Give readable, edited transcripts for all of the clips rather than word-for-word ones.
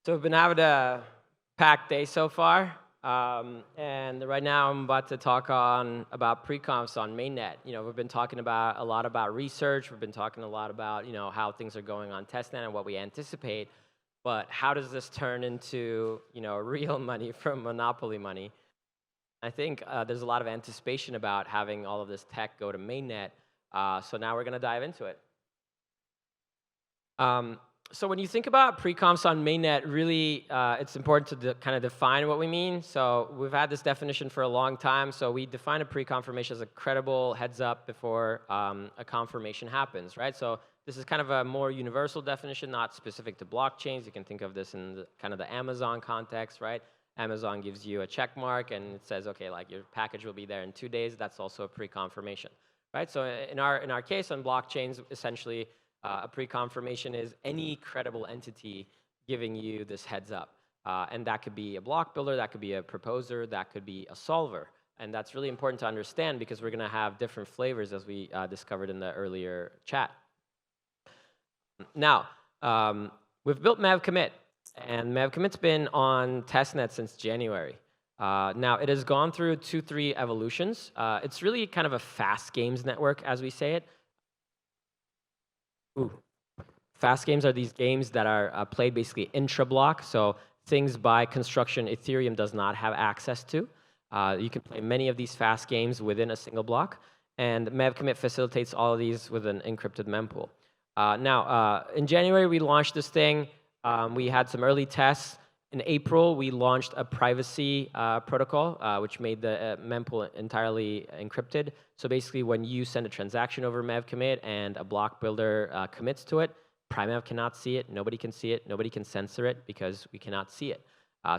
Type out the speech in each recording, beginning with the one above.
So we've been having a packed day so far, and right now I'm about to talk about preconfs on Mainnet. We've been talking a lot about research. We've been talking a lot about how things are going on testnet and what we anticipate. But how does this turn into real money from monopoly money? I think there's a lot of anticipation about having all of this tech go to Mainnet. So now we're going to dive into it. So when you think about preconfs on Mainnet, really, it's important to kind of define what we mean. So we've had this definition for a long time. So we define a preconfirmation as a credible heads up before a confirmation happens, right? So this is kind of a more universal definition, not specific to blockchains. You can think of this in kind of the Amazon context, right? Amazon gives you a check mark and it says, okay, like your package will be there in 2 days. That's also a pre-confirmation, right? So in our case on blockchains, essentially, a pre-confirmation is any credible entity giving you this heads up. And that could be a block builder, that could be a proposer, that could be a solver. And that's really important to understand because we're going to have different flavors as we discovered in the earlier chat. Now, we've built mev-commit. And mev-commit's been on testnet since January. Now, it has gone through 2-3 evolutions. It's really kind of a fast games network, as we say it. Fast games are these games that are played basically intra-block, so things by construction Ethereum does not have access to. You can play many of these fast games within a single block, and mev-commit facilitates all of these with an encrypted mempool. Now, in January, we launched this thing. We had some early tests. In April, we launched a privacy protocol, which made the mempool entirely encrypted. So basically, when you send a transaction over mev-commit and a block builder commits to it, Primev cannot see it, nobody can see it, nobody can censor it because we cannot see it.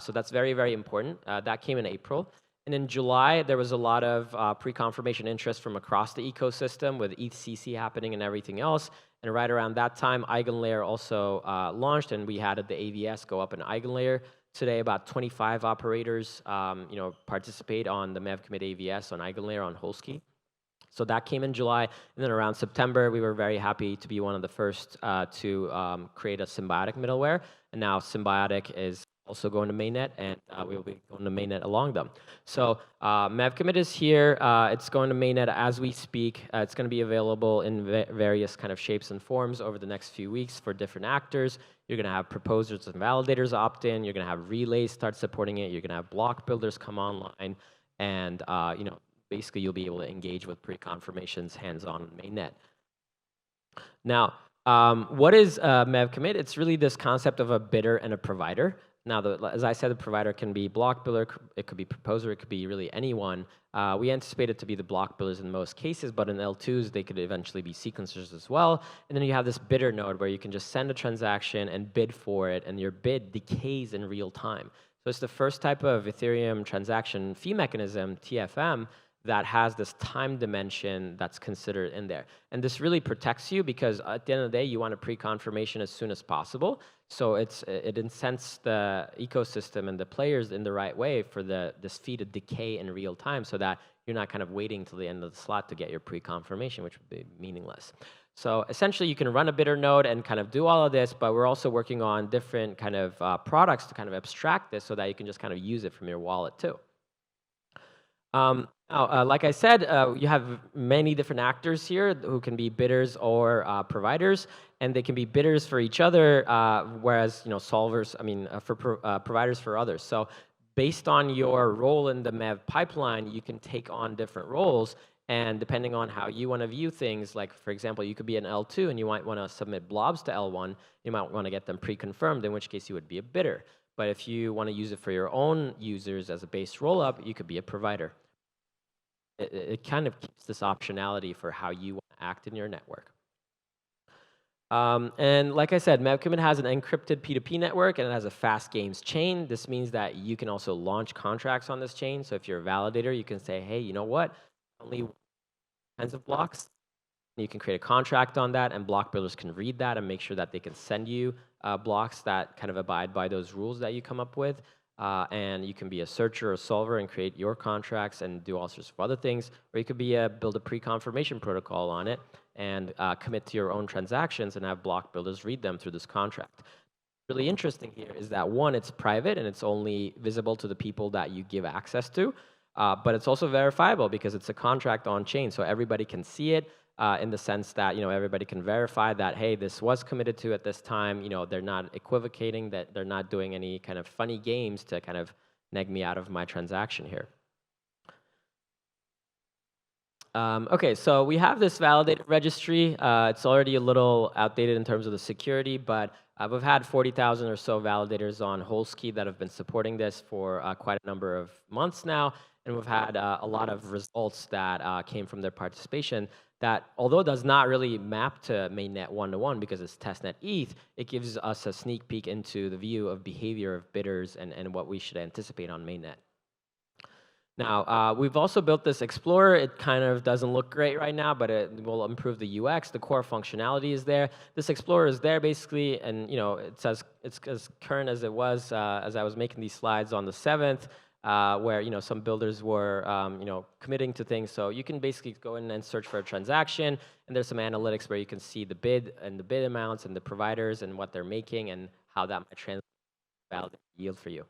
So that's very, very important. That came in April. And in July, there was a lot of pre-confirmation interest from across the ecosystem with ETHCC happening and everything else. And right around that time, EigenLayer also launched, and we had the AVS go up in EigenLayer. Today, about 25 operators participate on the mev-commit AVS on EigenLayer on Holsky. So that came in July, and then around September, we were very happy to be one of the first to create a Symbiotic middleware. And now Symbiotic is also going to Mainnet, and we will be going to Mainnet along them. So mev-commit is here. It's going to Mainnet as we speak. It's going to be available in various kind of shapes and forms over the next few weeks for different actors. You're going to have proposers and validators opt in. You're going to have relays start supporting it. You're going to have block builders come online, and basically you'll be able to engage with pre-confirmations hands-on in Mainnet. Now, what is mev-commit? It's really this concept of a bidder and a provider. Now, as I said, the provider can be block builder, it could be proposer, it could be really anyone. We anticipate it to be the block builders in most cases, but in L2s, they could eventually be sequencers as well. And then you have this bidder node where you can just send a transaction and bid for it, and your bid decays in real time. So it's the first type of Ethereum transaction fee mechanism, TFM, that has this time dimension that's considered in there. And this really protects you because at the end of the day, you want a pre-confirmation as soon as possible. So it incents the ecosystem and the players in the right way for this fee to decay in real time so that you're not kind of waiting till the end of the slot to get your pre-confirmation, which would be meaningless. So essentially, you can run a bidder node and kind of do all of this, but we're also working on different kind of products to kind of abstract this so that you can just kind of use it from your wallet too. Now, like I said, you have many different actors here who can be bidders or providers, and they can be bidders for each other, whereas solvers, providers for others. So based on your role in the MEV pipeline, you can take on different roles, and depending on how you want to view things, like for example, you could be an L2 and you might want to submit blobs to L1, you might want to get them pre-confirmed, in which case you would be a bidder. But if you want to use it for your own users as a base rollup, you could be a provider. It kind of keeps this optionality for how you want to act in your network. And like I said, mev-commit has an encrypted P2P network, and it has a fast games chain. This means that you can also launch contracts on this chain. So if you're a validator, you can say, hey, you know what? Only kinds of blocks. You can create a contract on that, and block builders can read that and make sure that they can send you blocks that kind of abide by those rules that you come up with. And you can be a searcher or solver and create your contracts and do all sorts of other things. Or you could be build a pre-confirmation protocol on it and commit to your own transactions and have block builders read them through this contract. really interesting here is that, one, it's private and it's only visible to the people that you give access to, but it's also verifiable because it's a contract on chain, so everybody can see it in the sense that everybody can verify that, hey, this was committed to at this time. They're not equivocating, that they're not doing any kind of funny games to kind of neg me out of my transaction here. Okay, so we have this Validator registry. It's already a little outdated in terms of the security, but we've had 40,000 or so validators on Holesky that have been supporting this for quite a number of months now, and we've had a lot of results that came from their participation that, although does not really map to mainnet one-to-one because it's testnet ETH, it gives us a sneak peek into the view of behavior of bidders and what we should anticipate on mainnet. Now, we've also built this Explorer. It kind of doesn't look great right now, but it will improve the UX. The core functionality is there. This Explorer is there basically, and it's as current as it was as I was making these slides on the 7th, where some builders were committing to things. So you can basically go in and search for a transaction, and there's some analytics where you can see the bid and the bid amounts and the providers and what they're making and how that might translate to valid yield for you.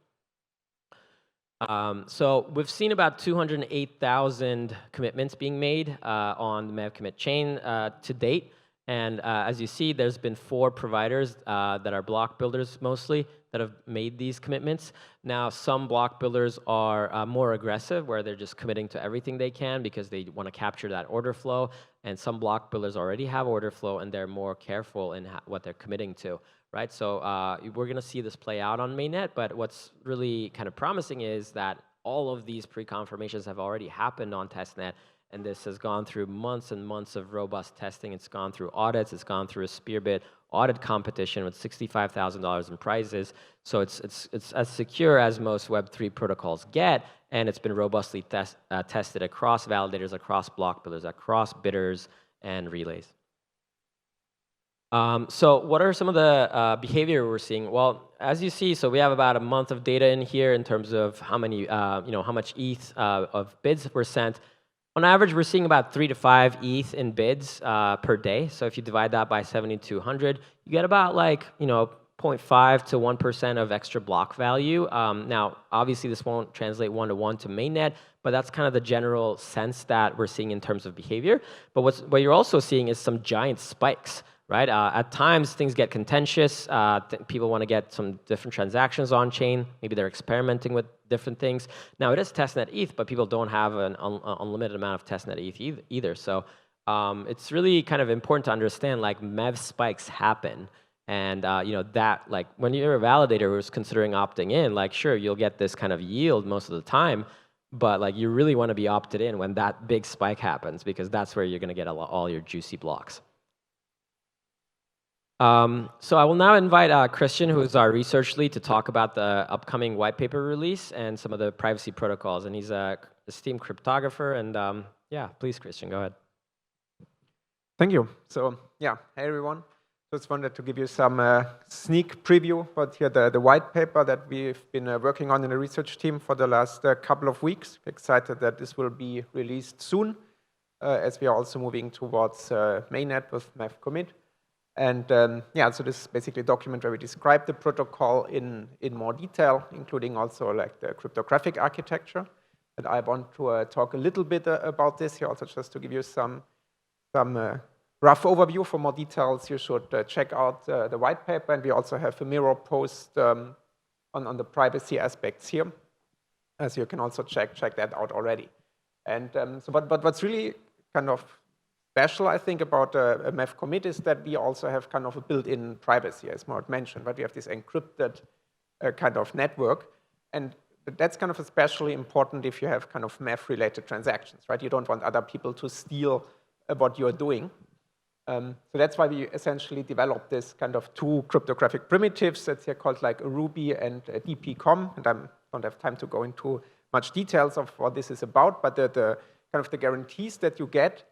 So we've seen about 208,000 commitments being made on the mev-commit chain to date. And as you see, there's been 4 providers that are block builders mostly that have made these commitments. Now, some block builders are more aggressive, where they're just committing to everything they can because they want to capture that order flow. And some block builders already have order flow, and they're more careful in what they're committing to. Right, so we're going to see this play out on mainnet, but what's really kind of promising is that all of these pre-confirmations have already happened on testnet, and this has gone through months and months of robust testing. It's gone through audits. It's gone through a Spearbit audit competition with $65,000 in prizes. So it's as secure as most Web3 protocols get, and it's been robustly tested across validators, across block builders, across bidders and relays. So what are some of the behavior we're seeing? Well, as you see, so we have about a month of data in here in terms of how many, how much ETH of bids were sent. On average, we're seeing about 3 to 5 ETH in bids per day. So if you divide that by 7,200, you get about 0.5 to 1% of extra block value. Now, obviously, this won't translate one-to-one to mainnet, but that's kind of the general sense that we're seeing in terms of behavior. But what you're also seeing is some giant spikes. Right? At times, things get contentious. People want to get some different transactions on chain. Maybe they're experimenting with different things. Now, it is testnet ETH, but people don't have an unlimited amount of testnet ETH either. So it's really kind of important to understand, MEV spikes happen. And that, when you're a validator who's considering opting in, sure, you'll get this kind of yield most of the time, but you really want to be opted in when that big spike happens, because that's where you're going to get all your juicy blocks. So I will now invite Christian, who is our research lead, to talk about the upcoming white paper release and some of the privacy protocols. And he's an esteemed cryptographer. And yeah, please, Christian, go ahead. Thank you. So yeah, hey everyone. Just wanted to give you some sneak preview about here the white paper that we've been working on in the research team for the last couple of weeks. Excited that this will be released soon, as we are also moving towards mainnet with mev-commit. And yeah, so this is basically a document where we describe the protocol in more detail, including also the cryptographic architecture. And I want to talk a little bit about this here, also just to give you some rough overview. For more details, you should check out the white paper, and we also have a mirror post on the privacy aspects here, so you can also check that out already. And but what's really kind of special, I think, about a mev-commit is that we also have kind of a built-in privacy, as Murat mentioned, but we have this encrypted kind of network, and that's kind of especially important if you have kind of mev-related transactions, right? You don't want other people to steal what you're doing. So that's why we essentially developed this kind of 2 cryptographic primitives that's here called ARUBE and DPCOM, and I don't have time to go into much details of what this is about, but the kind of the guarantees that you get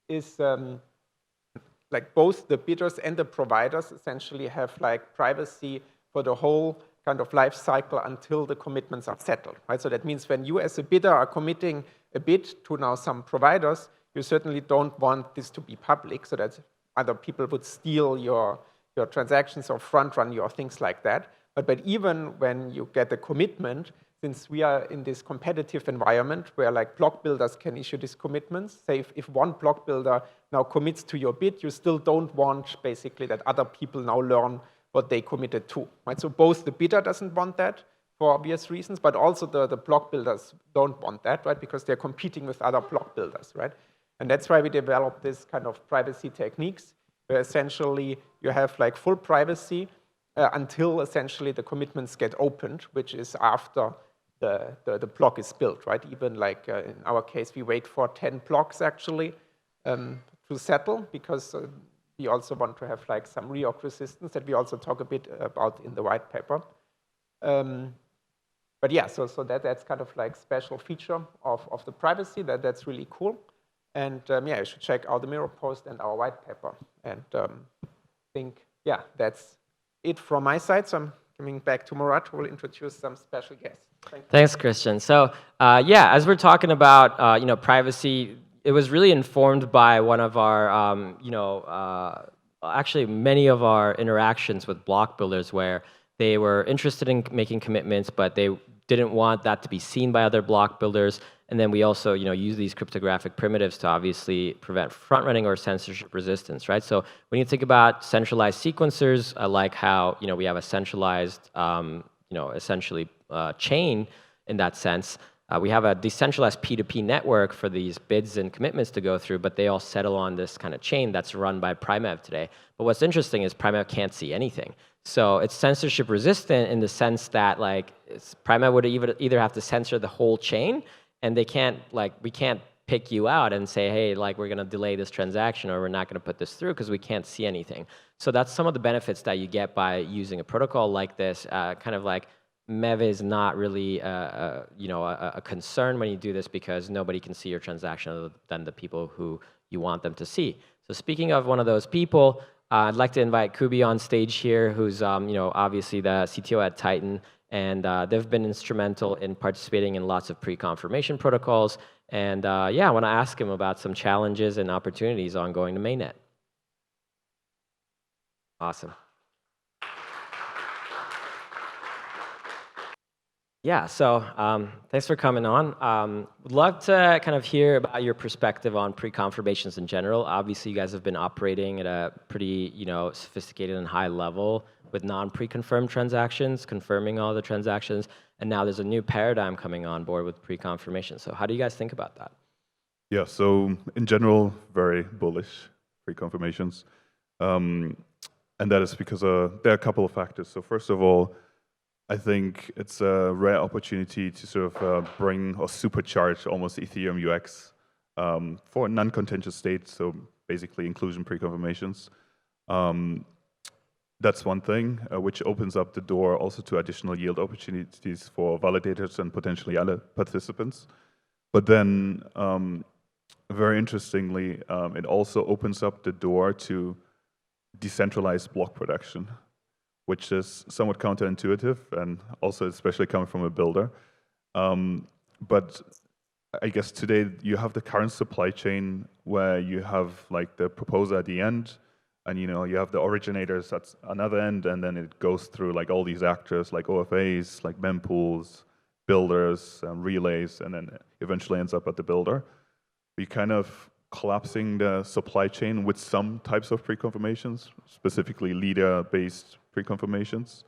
is both the bidders and the providers essentially have privacy for the whole kind of life cycle until the commitments are settled, right? So that means when you as a bidder are committing a bid to now some providers, you certainly don't want this to be public so that other people would steal your your transactions or front run your things like that. But even when you get a commitment, since we are in this competitive environment where like block builders can issue these commitments, say if one block builder now commits to your bid, you still don't want basically that other people now learn what they committed to, right? So both the bidder doesn't want that for obvious reasons, but also the block builders don't want that, right? Because they're competing with other block builders, right? And that's why we developed this kind of privacy techniques, where essentially you have like full privacy until essentially the commitments get opened, which is after the block is built, right? Even like in our case, we wait for 10 blocks actually to settle, because we also want to have like some reorg resistance that we also talk a bit about in the white paper. But yeah, so that's kind of like special feature of the privacy, that's really cool. And yeah, you should check out the Mirror post and our white paper. And I think, yeah, that's it from my side. So I'm coming back to Murat, who will introduce some special guests. Thanks, Christian. So yeah, as we're talking about privacy, it was really informed by one of our actually many of our interactions with block builders, where they were interested in making commitments, but they didn't want that to be seen by other block builders. And then we also use these cryptographic primitives to obviously prevent front running or censorship resistance, right? So when you think about centralized sequencers, like how we have a centralized essentially chain in that sense. We have a decentralized P2P network for these bids and commitments to go through, but they all settle on this kind of chain that's run by Primev today. But what's interesting is Primev can't see anything. So it's censorship resistant in the sense that like Primev would either have to censor the whole chain, and they can't we can't pick you out and say, hey, like we're going to delay this transaction or we're not going to put this through because we can't see anything. So that's some of the benefits that you get by using a protocol like this, kind of like MEV is not really a concern when you do this, because nobody can see your transaction other than the people who you want them to see. So speaking of one of those people, I'd like to invite Kubi on stage here, who's obviously the CTO at Titan, and they've been instrumental in participating in lots of pre-confirmation protocols. And yeah, I want to ask him about some challenges and opportunities on going to mainnet. Awesome. Yeah, so thanks for coming on. Would love to kind of hear about your perspective on pre-confirmations in general. Obviously, you guys have been operating at a pretty sophisticated and high level with non-pre-confirmed transactions, confirming all the transactions, and now there's a new paradigm coming on board with pre-confirmation. So how do you guys think about that? Yeah, so in general, very bullish pre-confirmations. And that is because there are a couple of factors. So first of all, I think it's a rare opportunity to sort of bring or supercharge almost Ethereum UX for a non-contentious state, so basically inclusion pre-confirmations. That's one thing, which opens up the door also to additional yield opportunities for validators and potentially other participants. But then, very interestingly, it also opens up the door to decentralized block production, which is somewhat counterintuitive and also especially coming from a builder. But I guess today you have the current supply chain where you have like the proposer at the end, and you have the originators at another end, and then it goes through like all these actors like OFAs, like mempools, builders, relays, and then eventually ends up at the builder. We kind of collapsing the supply chain with some types of pre-confirmations, specifically leader-based pre-confirmations,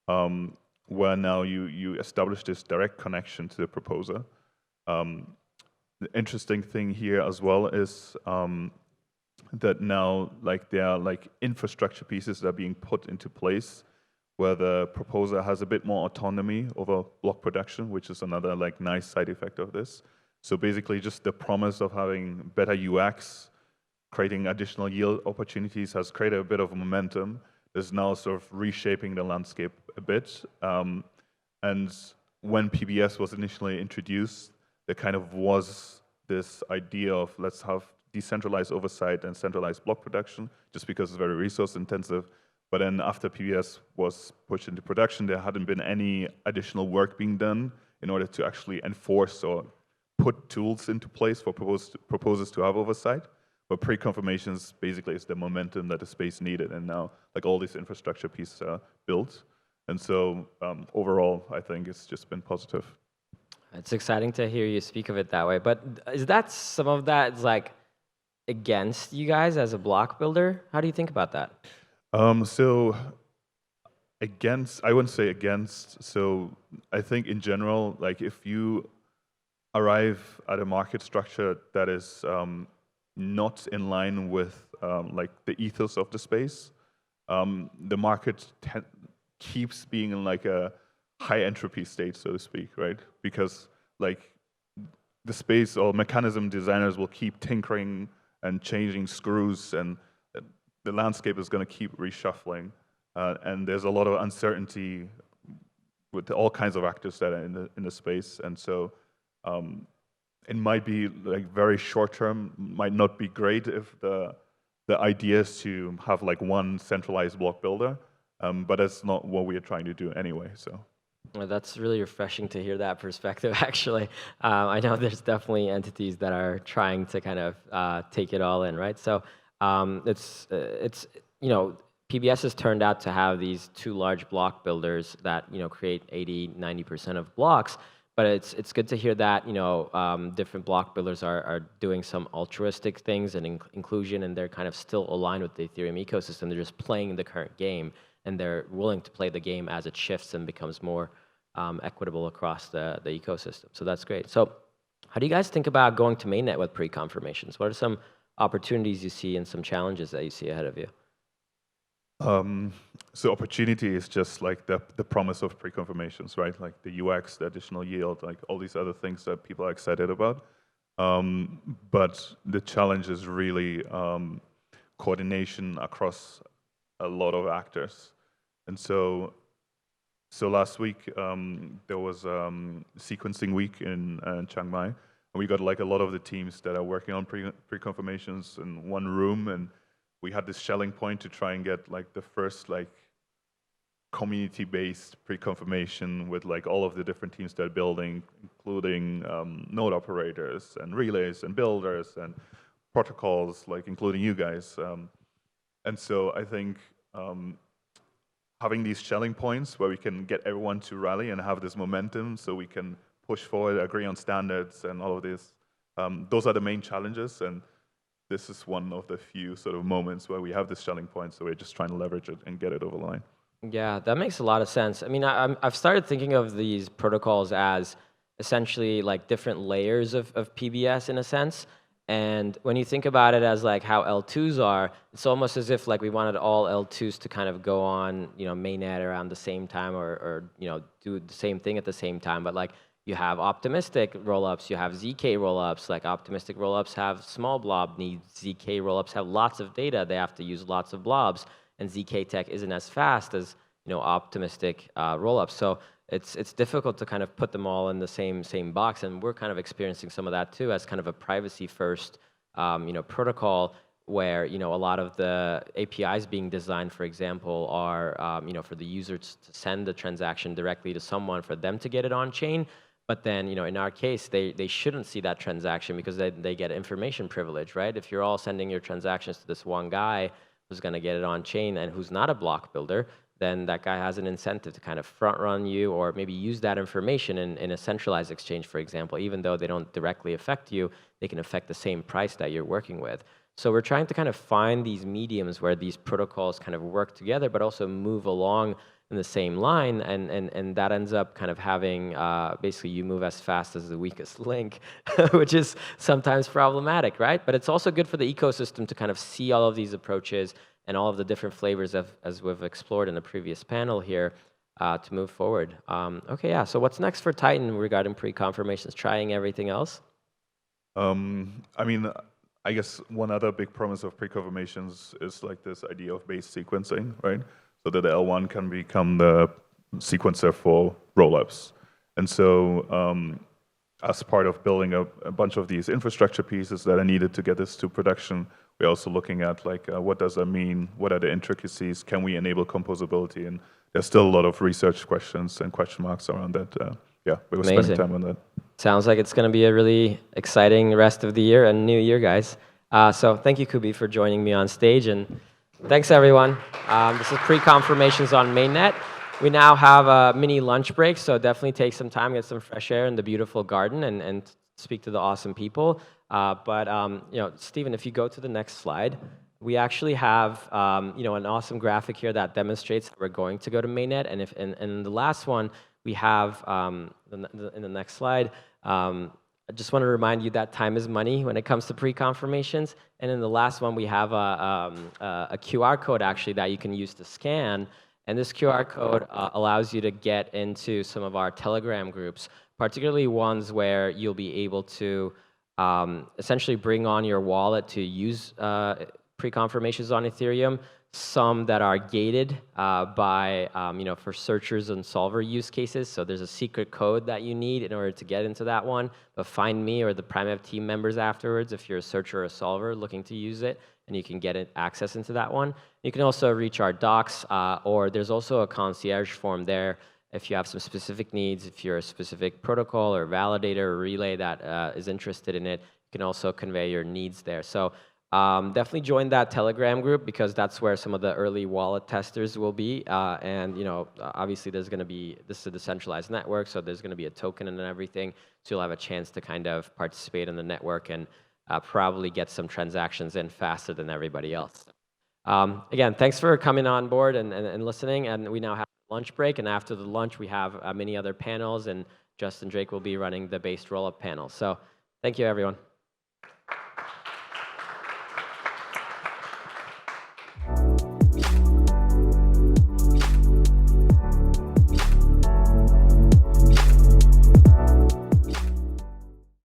where now you establish this direct connection to the proposer. The interesting thing here as well is that now there are like infrastructure pieces that are being put into place where the proposer has a bit more autonomy over block production, which is another like nice side effect of this. So basically just the promise of having better UX, creating additional yield opportunities has created a bit of momentum. Is now sort of reshaping the landscape a bit. And when PBS was initially introduced, there kind of was this idea of let's have decentralized oversight and centralized block production, just because it's very resource intensive. But then after PBS was pushed into production, there hadn't been any additional work being done in order to actually enforce or put tools into place for proposers to have oversight. But pre-confirmations basically is the momentum that the space needed, and now like all these infrastructure pieces are built. And so overall, I think it's just been positive. It's exciting to hear you speak of it that way. But is that some of that is like against you guys as a block builder? How do you think about that? So against, I wouldn't say against. So I think in general, like if you arrive at a market structure that is not in line with like the ethos of the space, the market keeps being in like a high entropy state, so to speak, right? Because like the space or mechanism designers will keep tinkering and changing screws, and the landscape is going to keep reshuffling. And there's a lot of uncertainty with all kinds of actors that are in the space. And so it might be like very short term, might not be great if the idea is to have like one centralized block builder, but that's not what we are trying to do anyway. So. Well, that's really refreshing to hear that perspective, actually. I know there's definitely entities that are trying to kind of take it all in, right? So it's you know, PBS has turned out to have these two large block builders that, you know, create 80, 90% of blocks. But it's good to hear that, you know, different block builders are doing some altruistic things and inclusion, and they're kind of still aligned with the Ethereum ecosystem. They're just playing the current game, and they're willing to play the game as it shifts and becomes more equitable across the ecosystem. So that's great. So how do you guys think about going to mainnet with pre-confirmations? What are some opportunities you see and some challenges that you see ahead of you? So opportunity is just like the promise of pre-confirmations, right? Like the UX, the additional yield, like all these other things that people are excited about. But the challenge is really coordination across a lot of actors. And so last week there was sequencing week in Chiang Mai, and we got like a lot of the teams that are working on pre-confirmations in one room, and we had this shelling point to try and get like the first like community-based pre-confirmation with like all of the different teams that are building, including node operators and relays and builders and protocols, like including you guys. And so I think having these shelling points where we can get everyone to rally and have this momentum so we can push forward, agree on standards and all of this, those are the main challenges. And this is one of the few sort of moments where we have this shelling point, so we're just trying to leverage it and get it over the line. Yeah, that makes a lot of sense. I mean, I've started thinking of these protocols as essentially like different layers of PBS in a sense. And when you think about it as like how L2s are, it's almost as if like we wanted all L2s to kind of go on, you know, mainnet around the same time, or you know, do the same thing at the same time. But like you have optimistic rollups, you have ZK rollups. Like optimistic rollups have small blob needs, ZK rollups have lots of data. They have to use lots of blobs, and ZK tech isn't as fast as, you know, optimistic rollups. So it's difficult to kind of put them all in the same box, and we're kind of experiencing some of that too as kind of a privacy first, you know, protocol where, you know, a lot of the APIs being designed, for example, are you know, for the user to send the transaction directly to someone for them to get it on chain. But then, you know, in our case, they shouldn't see that transaction because they get information privilege, right? If you're all sending your transactions to this one guy who's going to get it on chain and who's not a block builder, then that guy has an incentive to kind of front run you, or maybe use that information in a centralized exchange, for example. Even though they don't directly affect you, they can affect the same price that you're working with. So we're trying to kind of find these mediums where these protocols kind of work together, but also move along in the same line, and that ends up kind of having basically you move as fast as the weakest link, which is sometimes problematic, right? But it's also good for the ecosystem to kind of see all of these approaches and all of the different flavors as we've explored in the previous panel here to move forward. Okay, yeah, so what's next for Titan regarding pre-confirmations? Trying everything else? I mean, I guess one other big promise of pre-confirmations is like this idea of base sequencing, right? So that the L1 can become the sequencer for rollups. And so as part of building a bunch of these infrastructure pieces that are needed to get this to production, we're also looking at like, what does that mean? What are the intricacies? Can we enable composability? And there's still a lot of research questions and question marks around that. Yeah, we were spending time on that. Sounds like it's going to be a really exciting rest of the year and new year, guys. So thank you, Kubi, for joining me on stage, and thanks, everyone. This is Preconfirmations on Mainnet. We now have a mini lunch break, so definitely take some time, get some fresh air in the beautiful garden, and speak to the awesome people. Stephen, if you go to the next slide, we actually have an awesome graphic here that demonstrates how we're going to go to Mainnet. And in the last one, we have in the next slide. I just want to remind you that time is money when it comes to pre-confirmations. And in the last one, we have a QR code actually that you can use to scan. And this QR code allows you to get into some of our Telegram groups, particularly ones where you'll be able to essentially bring on your wallet to use pre-confirmations on Ethereum. Some that are gated for searchers and solver use cases. So there's a secret code that you need in order to get into that one. But find me or the Primev team members afterwards if you're a searcher or a solver looking to use it, and you can get access into that one. You can also reach our docs, or there's also a concierge form there if you have some specific needs. If you're a specific protocol or validator or relay that is interested in it, you can also convey your needs there. So definitely join that Telegram group because that's where some of the early wallet testers will be. Obviously this is a decentralized network, so there's going to be a token and everything. So you'll have a chance to kind of participate in the network and probably get some transactions in faster than everybody else. Again, thanks for coming on board and listening. And we now have a lunch break. And after the lunch, we have many other panels. And Justin Drake will be running the based rollup panel. So thank you, everyone.